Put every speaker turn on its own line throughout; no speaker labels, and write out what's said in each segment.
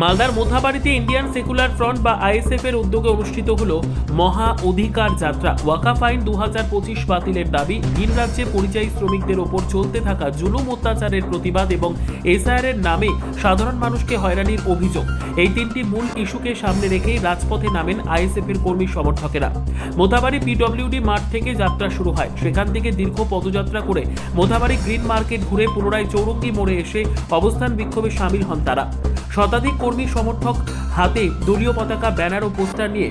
মালদার মোথাবাড়িতে Indian secular front বা ISF এর উদ্যোগে অনুষ্ঠিত হলো মহা অধিকার যাত্রা। ওয়াকাফ আইন 2025 বাতিলের দাবি, ভিন রাজ্যে পরিযায়ী শ্রমিকদের ওপর চলতে থাকা জুলুম অত্যাচারের প্রতিবাদ এবং এসআইআর এর নামে সাধারণ মানুষকে হয়রানির অভিযোগ। এই তিনটি মূল ইস্যুকে সামনে রেখেই রাজপথে নামেন আইএসএফ এর কর্মী সমর্থকেরা। মোথাবাড়ি পিডব্লিউডি মাঠ থেকে যাত্রা শুরু হয়। সেখান থেকে দীর্ঘ পদযাত্রা করে মোথাবাড়ি গ্রিন মার্কেট ঘুরে পুনরায় চৌরঙ্গি মোড়ে এসে অবস্থান বিক্ষোভে সামিল হন তারা। শতাধিক কর্মী সমর্থক হাতে দলীয় পতাকা, ব্যানার ও পোস্টার নিয়ে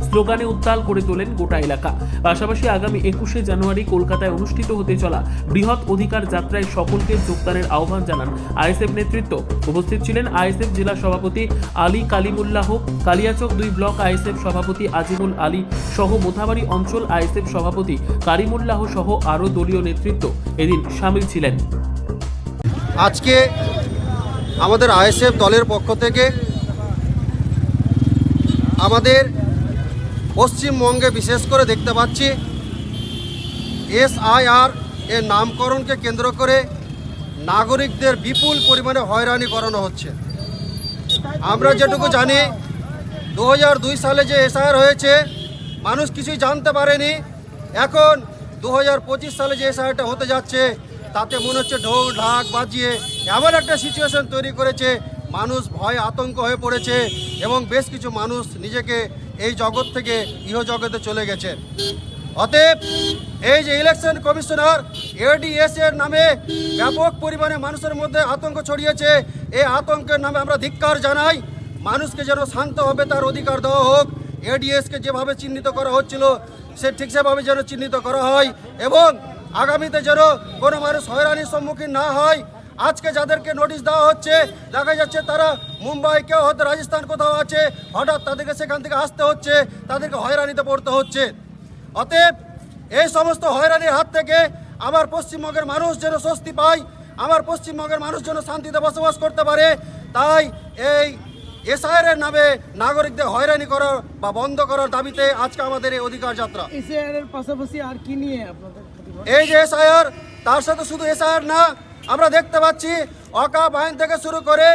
স্লোগানে উত্তাল করে তোলেন গোটা এলাকা। পাশাপাশি আগামী 21শে জানুয়ারি কলকাতায় অনুষ্ঠিত হতে চলা বৃহৎ অধিকার যাত্রায় সকলকে যোগদানের আহ্বান জানান আইএসএফ নেতৃত্ব। উপস্থিত ছিলেন আইএসএফ জেলা সভাপতি আলী কালিমুল্লাহ, কালিয়াচক 2 ব্লক আইএসএফ সভাপতি আজিমুল আলী সহ মোথাবাড়ি অঞ্চল আইএসএফ সভাপতি কারিমুল্লাহ সহ আরও দলীয় নেতৃত্ব এদিন সামিল ছিলেন।
আজকে আমাদের আইএসএফ দলের পক্ষ থেকে আমাদের পশ্চিমবঙ্গে বিশেষ করে দেখতে পাচ্ছি এসআইআর এর নামকরণকে কেন্দ্র করে নাগরিকদের বিপুল পরিমাণে হয়রানি করানো হচ্ছে। আমরা যেটুকু জানি 2002 সালে যে এসআইআর হয়েছে মানুষ কিছুই জানতে পারেনি। এখন 2025 সালে যে এসআইআরটা হতে যাচ্ছে তাতে মনে হচ্ছে ঢোল ঢাক বাজিয়ে এমন একটা সিচুয়েশন তৈরি করেছে, মানুষ ভয় আতঙ্ক হয়ে পড়েছে এবং বেশ কিছু মানুষ নিজেকে এই জগৎ থেকে ইহজগতে চলে গেছে। অতএব এই যে ইলেকশন কমিশনার এডিএস এর নামে ব্যাপক পরিমাণে মানুষের মধ্যে আতঙ্ক ছড়িয়েছে, এই আতঙ্কের নামে আমরা ধিক্কার জানাই। মানুষকে যেন শান্তভাবে তার অধিকার দেওয়া হোক। এডিএসকে যেভাবে চিহ্নিত করা হচ্ছিল সে ঠিক সেভাবে যেন চিহ্নিত করা হয় এবং আগামীতে যেন কোনো মানুষ হয়রানির সম্মুখীন না হয়। আজকে যাদেরকে নোটিশ দেওয়া হচ্ছে দেখা যাচ্ছে তারা মুম্বাই, কেউ হয়তো রাজস্থান কোথাও আছে, হঠাৎ তাদেরকে সেখান থেকে আসতে হচ্ছে, তাদেরকে হয়রানিতে পড়তে হচ্ছে। অতএব এই সমস্ত হয়রানির হাত থেকে আমার পশ্চিমবঙ্গের মানুষ যেন স্বস্তি পায়, আমার পশ্চিমবঙ্গের মানুষ যেন শান্তিতে বসবাস করতে পারে, তাই এই এসআইআর এর নামে নাগরিকদের হয়রানি করার বা বন্ধ করার দাবিতে আজকে আমাদের এই অধিকার যাত্রা।
এসআইআর এর পাশাপাশি আর কি নিয়ে আপনাদের
এই যে এসআইআর, তার সাথে শুধু এসআইআর না, আমরা দেখতে পাচ্ছি ওয়াকাফ আইন থেকে শুরু করে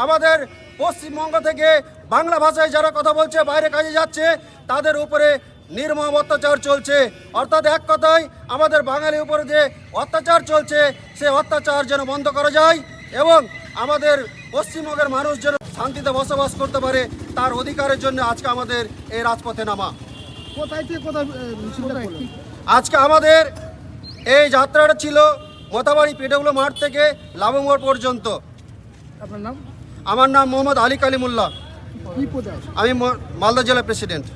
আমাদের পশ্চিমবঙ্গ থেকে বাংলা ভাষায় যারা কথা বলছে, বাইরে কাজে যাচ্ছে, তাদের উপরে নির্মম অত্যাচার চলছে। অর্থাৎ এক কথায় আমাদের বাঙালির উপরে যে অত্যাচার চলছে সে অত্যাচার যেন বন্ধ করা যায় এবং আমাদের পশ্চিমবঙ্গের মানুষ যেন শান্তিতে বসবাস করতে পারে, তার অধিকারের জন্য আজকে আমাদের এই রাজপথে নামা।
কোথায় থেকে কোথায়
আজকে আমাদের এই যাত্রাটা ছিল মোথাবাড়ি পিডব্লিউ মাঠ থেকে লাবমোড় পর্যন্ত।
আপনার নাম?
আমার নাম মোহাম্মদ আলী কালিমুল্লাহ,
কি পদে আছে?
আমি মালদা জেলা প্রেসিডেন্ট।